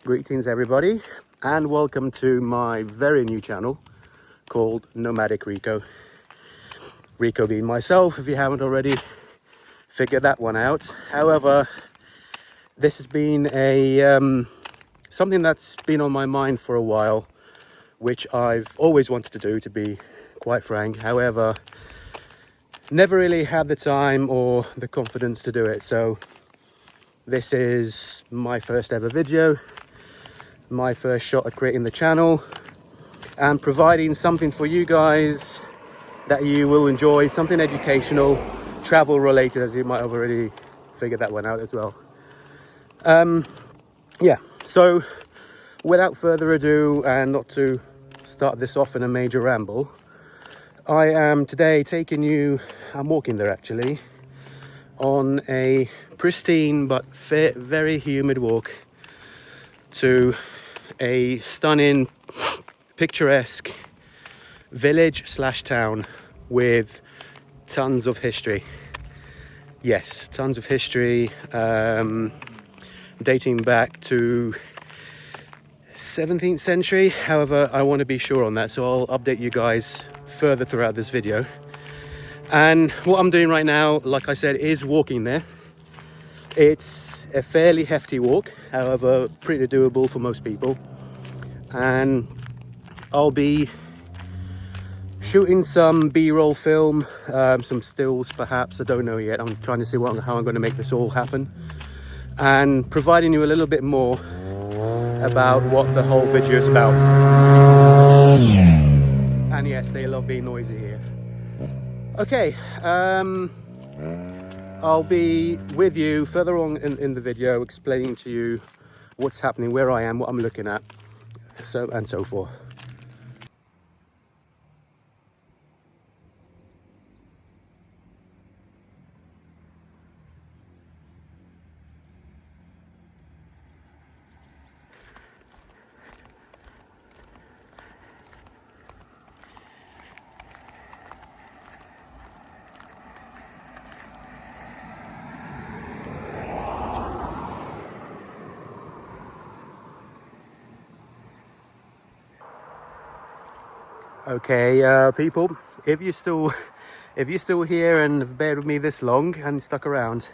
Greetings everybody, and welcome to my very new channel called Nomadic Rico. Rico being myself, if you haven't already figured that one out. However, this has been a something that's been on my mind for a while, which I've always wanted to do, to be quite frank. However, never really had the time or the confidence to do it. So this is my first ever video, my first shot at creating the channel and providing something for you guys that you will enjoy, something educational, travel related, as you might have already figured that one out as well. Yeah, so without further ado, and not to start this off in a major ramble, I am today I'm walking there actually, on a pristine but very humid walk to a stunning, picturesque village/town with tons of history. Yes, tons of history, dating back to 17th century. However, I want to be sure on that, so I'll update you guys further throughout this video. And what I'm doing right now, like I said, is walking there. It's a fairly hefty walk, however pretty doable for most people, and I'll be shooting some b-roll film, some stills perhaps, I don't know yet. I'm trying to see how I'm going to make this all happen, and providing you a little bit more about what the whole video is about. And yes, they love being noisy here. Okay, I'll be with you further on in the video, explaining to you what's happening, where I am, what I'm looking at, and so forth. Okay, people, if you're still here and have bared with me this long and stuck around,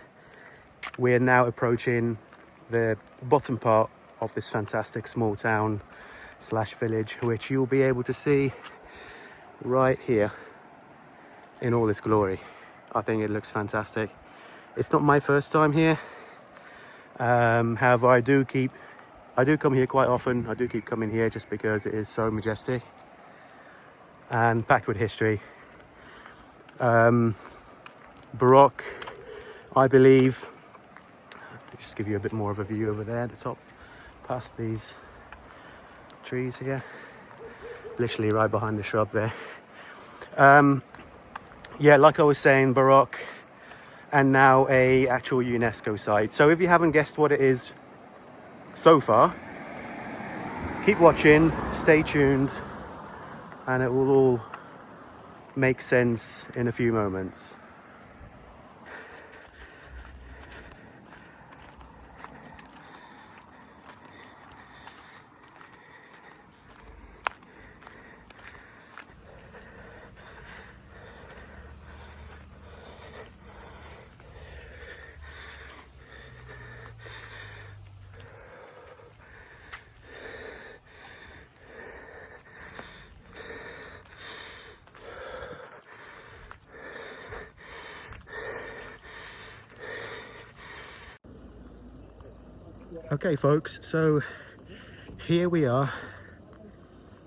we're now approaching the bottom part of this fantastic small town / village, which you'll be able to see right here in all its glory. I think it looks fantastic. It's not my first time here. However, I do come here quite often. I do keep coming here just because it is so majestic and packed with history. Baroque, I believe. Just give you a bit more of a view over there at the top, past these trees here, literally right behind the shrub there. Yeah, like I was saying, Baroque, and now a actual UNESCO site. So if you haven't guessed what it is so far, keep watching, stay tuned, and it will all make sense in a few moments. Okay folks, so here we are.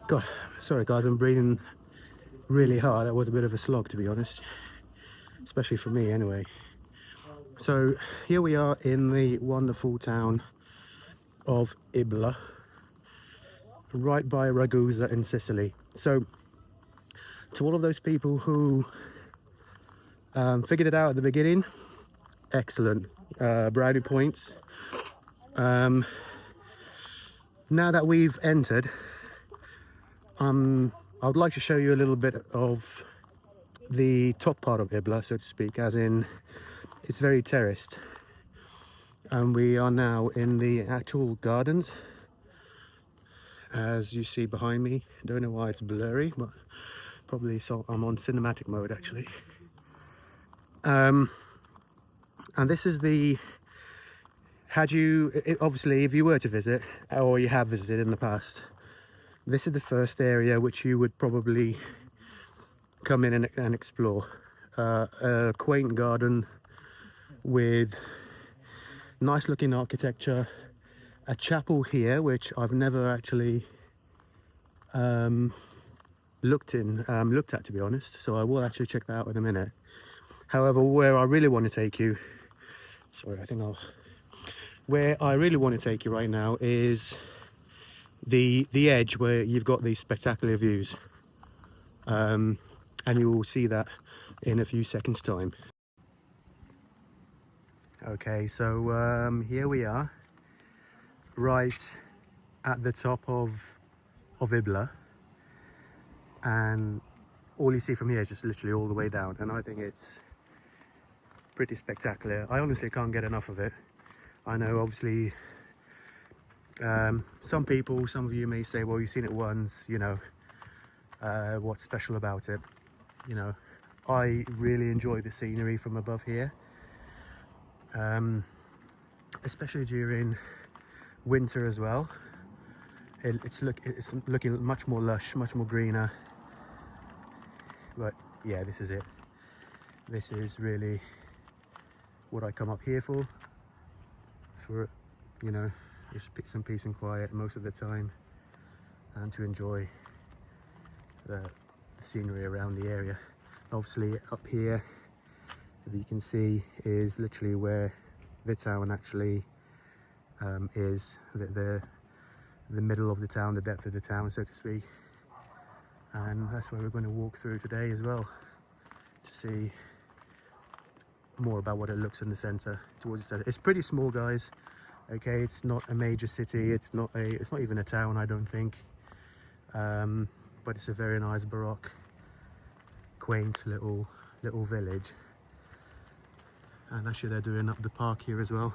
God, sorry guys, I'm breathing really hard. That was a bit of a slog, to be honest, especially for me anyway. So here we are in the wonderful town of Ibla, right by Ragusa in Sicily. So to all of those people who figured it out at the beginning, excellent, brownie points. Now that we've entered, I would like to show you a little bit of the top part of Ibla, so to speak, as in it's very terraced, and we are now in the actual gardens as you see behind me. Don't know why it's blurry, but probably so I'm on cinematic mode actually. And this is the, obviously if you were to visit or you have visited in the past, this is the first area which you would probably come in and explore. A quaint garden with nice looking architecture, a chapel here which I've never actually looked at, to be honest, so I will actually check that out in a minute. However, where I really want to take you, where I really want to take you right now is the edge where you've got these spectacular views, and you will see that in a few seconds time. Okay, so here we are, right at the top of Ibla, and all you see from here is just literally all the way down, and I think it's pretty spectacular. I honestly can't get enough of it. I know obviously some of you may say, well, you've seen it once, you know, what's special about it? You know, I really enjoy the scenery from above here, especially during winter as well. It's looking much more lush, much more greener. But yeah, this is it. This is really what I come up here for, you know, just some peace and quiet most of the time, and to enjoy the scenery around the area. Obviously up here, if you can see, is literally where the town actually is, the middle of the town, the depth of the town, so to speak. And that's where we're going to walk through today as well, to see more about what it looks in the center, towards the center. It's pretty small, guys. Okay, it's not a major city, it's not even a town, I don't think, but it's a very nice baroque, quaint little village. And actually they're doing up the park here as well,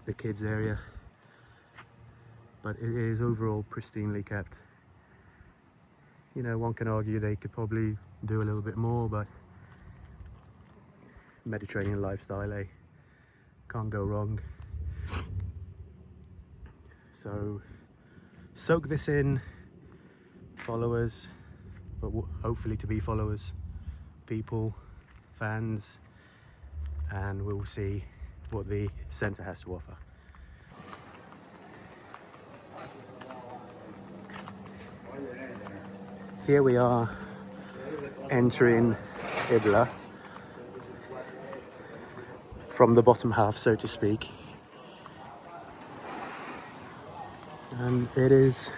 the kids area, but it is overall pristinely kept. You know, one can argue they could probably do a little bit more, but Mediterranean lifestyle, eh? Can't go wrong. So soak this in, followers, but hopefully to be followers, people, fans, and we'll see what the centre has to offer. Here we are entering Ibla from the bottom half, so to speak, and it is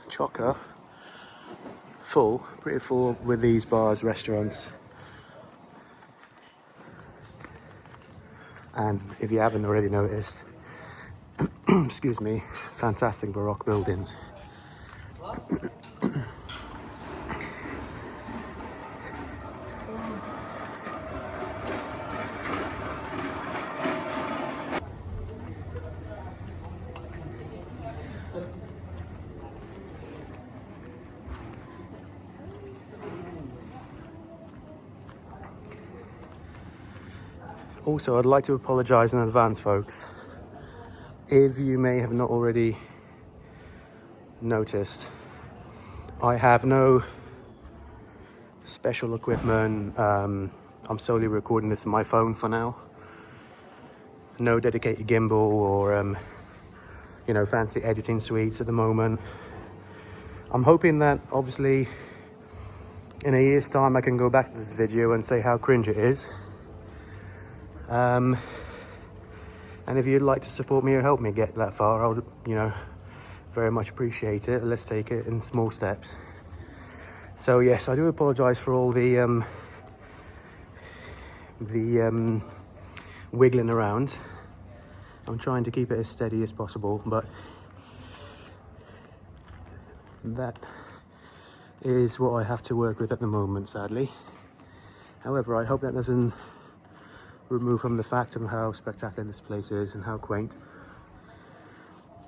chocker full, pretty full with these bars, restaurants, and if you haven't already noticed, excuse me, fantastic baroque buildings. Also, I'd like to apologise in advance, folks, if you may have not already noticed. I have no special equipment. I'm solely recording this on my phone for now. No dedicated gimbal or you know, fancy editing suites at the moment. I'm hoping that obviously in a year's time I can go back to this video and say how cringe it is. And if you'd like to support me or help me get that far, I would, you know, very much appreciate it. Let's take it in small steps. So yes, I do apologise for all the wiggling around. I'm trying to keep it as steady as possible, but that is what I have to work with at the moment, sadly. However, I hope that doesn't remove from the fact of how spectacular this place is and how quaint.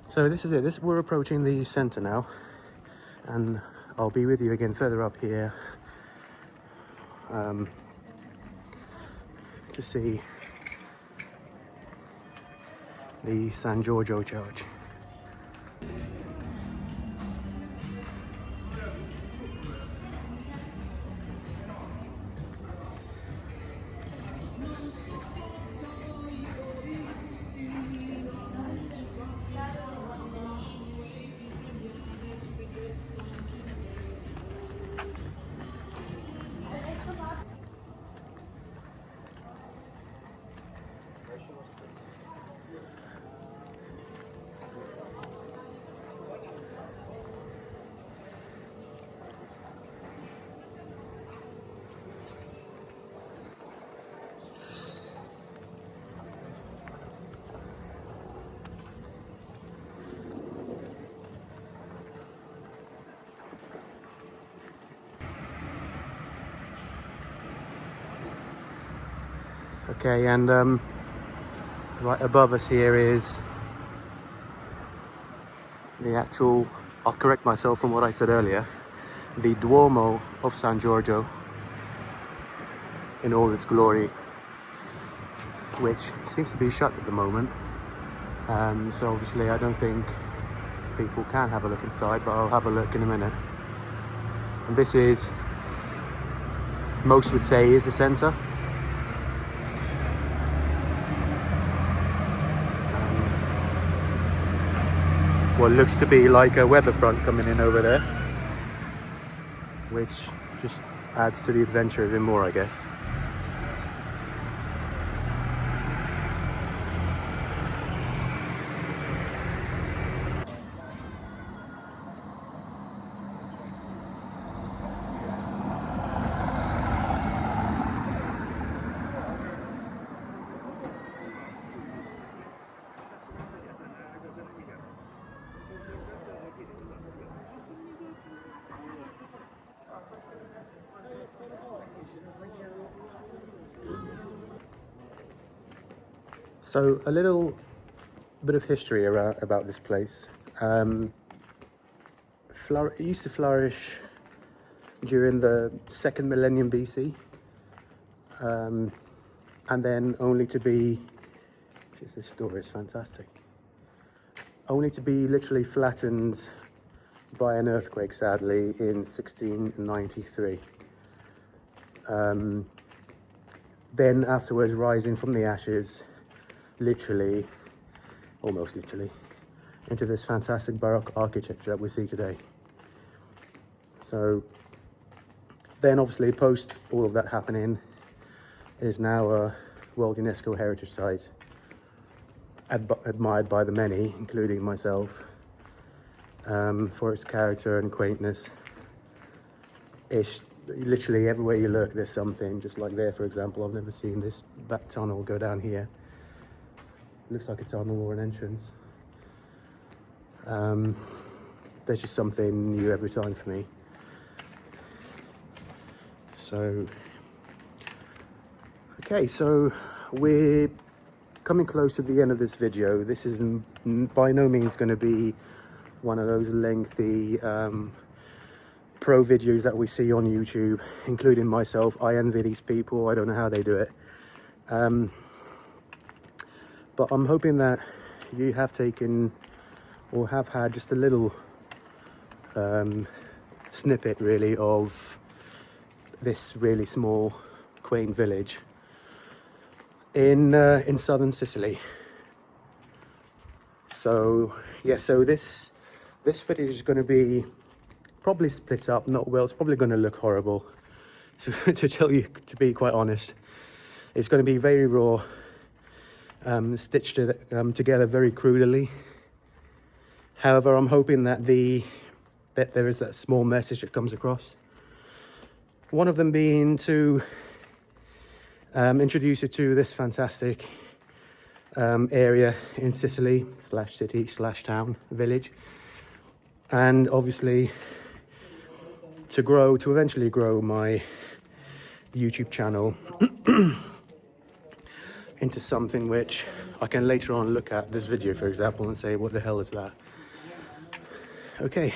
So this is it. We're approaching the center now, and I'll be with you again further up here to see the San Giorgio Church. Okay, and right above us here is the actual, I'll correct myself from what I said earlier, the Duomo of San Giorgio in all its glory, which seems to be shut at the moment. So obviously I don't think people can have a look inside, but I'll have a look in a minute. And this is, most would say, is the center. What looks to be like a weather front coming in over there, which just adds to the adventure even more, I guess. So a little bit of history about this place. It used to flourish during the 2nd millennium BC, and then only to be, this story is fantastic, only to be literally flattened by an earthquake, sadly, in 1693. Then afterwards rising from the ashes, literally, almost literally, into this fantastic baroque architecture that we see today. So then obviously post all of that happening, it is now a World UNESCO Heritage Site, admired by the many, including myself, for its character and quaintness. It's literally everywhere you look there's something, just like there, for example. I've never seen this back tunnel go down here. Looks like a tunnel or an entrance. There's just something new every time for me. So, okay, so we're coming close to the end of this video. This is by no means going to be one of those lengthy pro videos that we see on YouTube, including myself. I envy these people. I don't know how they do it. But I'm hoping that you have taken or have had just a little snippet, really, of this really small, quaint village in southern Sicily. So yeah, so this footage is going to be probably split up, not well. It's probably going to look horrible, to tell you, to be quite honest. It's going to be very raw. Stitched together very crudely. However, I'm hoping that there is that small message that comes across. One of them being to introduce you to this fantastic area in Sicily / town, village, and obviously to eventually grow my YouTube channel. into something which I can later on look at this video, for example, and say, what the hell is that? Okay.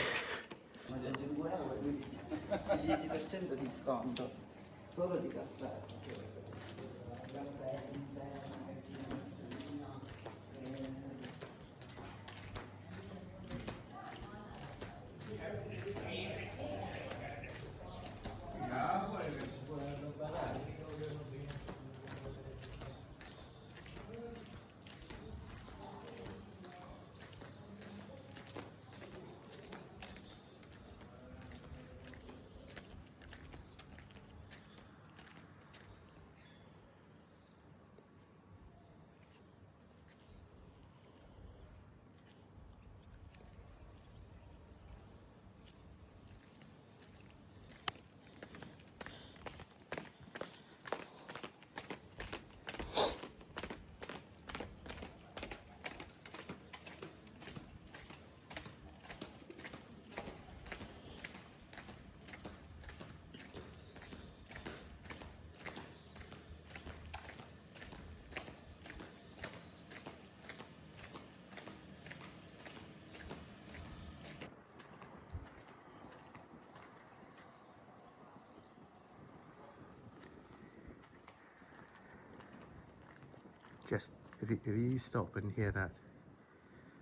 Just, if you stop and hear that,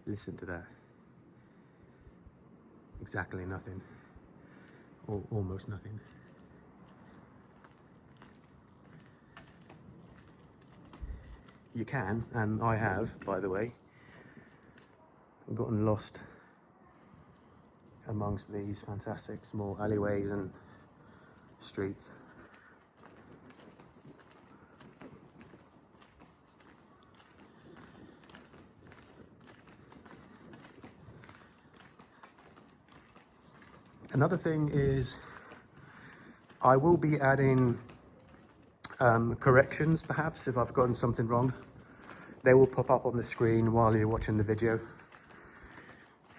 listen to that. Exactly nothing, or almost nothing. You can, and I have, by the way, gotten lost amongst these fantastic small alleyways and streets. Another thing is I will be adding corrections, perhaps, if I've gotten something wrong. They will pop up on the screen while you're watching the video.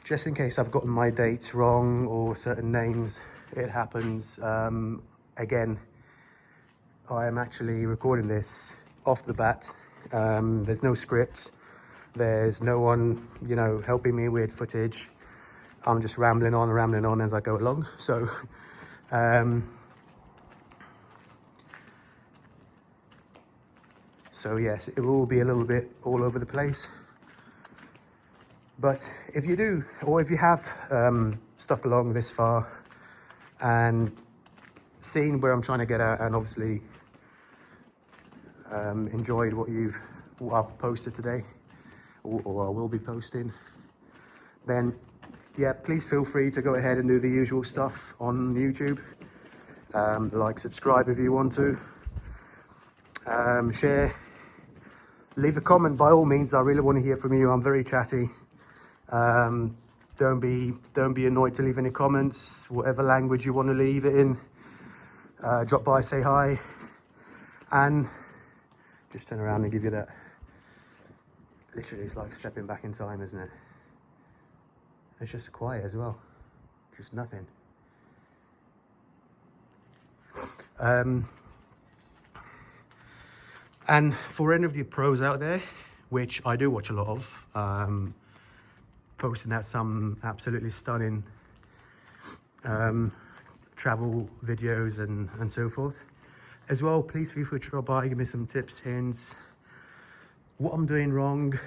Just in case I've gotten my dates wrong or certain names, it happens. Again, I am actually recording this off the bat. There's no script. There's no one, you know, helping me with footage. I'm just rambling on as I go along. So, yes, it will be a little bit all over the place. But if you do, or if you have stuck along this far and seen where I'm trying to get at, and obviously enjoyed what I've posted today, or I will be posting, then yeah, please feel free to go ahead and do the usual stuff on YouTube. Like, subscribe if you want to. Share. Leave a comment by all means. I really want to hear from you. I'm very chatty. Don't be annoyed to leave any comments. Whatever language you want to leave it in. Drop by, say hi, and just turn around and give you that. Literally, it's like stepping back in time, isn't it? It's just quiet as well, just nothing. And for any of you pros out there, which I do watch a lot of, posting out some absolutely stunning travel videos and so forth as well, please feel free to drop by, give me some tips, hints, what I'm doing wrong,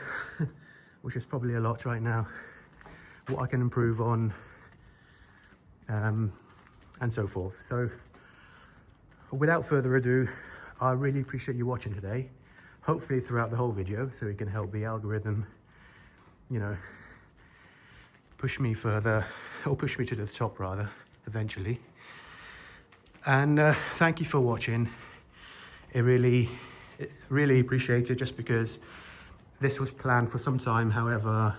which is probably a lot right now, what I can improve on, and so forth. So without further ado, I really appreciate you watching today, hopefully throughout the whole video, so it can help the algorithm, you know, push me further, or push me to the top rather, eventually. And thank you for watching. Really appreciate it, just because this was planned for some time. However,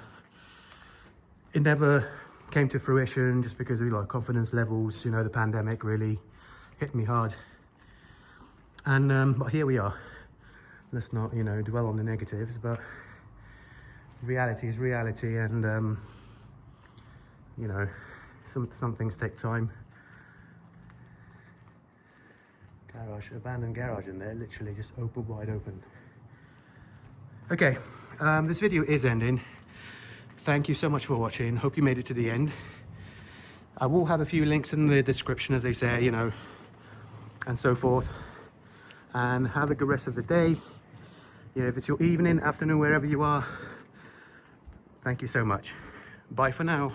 it never came to fruition just because of, like, confidence levels. You know, the pandemic really hit me hard. And but here we are. Let's not, you know, dwell on the negatives, but reality is reality, and you know, some things take time. Garage, abandoned garage in there, literally just open, wide open. Okay, this video is ending. Thank you so much for watching. Hope you made it to the end. I will have a few links in the description, as they say, you know, and so forth. And have a good rest of the day. You know, if it's your evening, afternoon, wherever you are, thank you so much. Bye for now.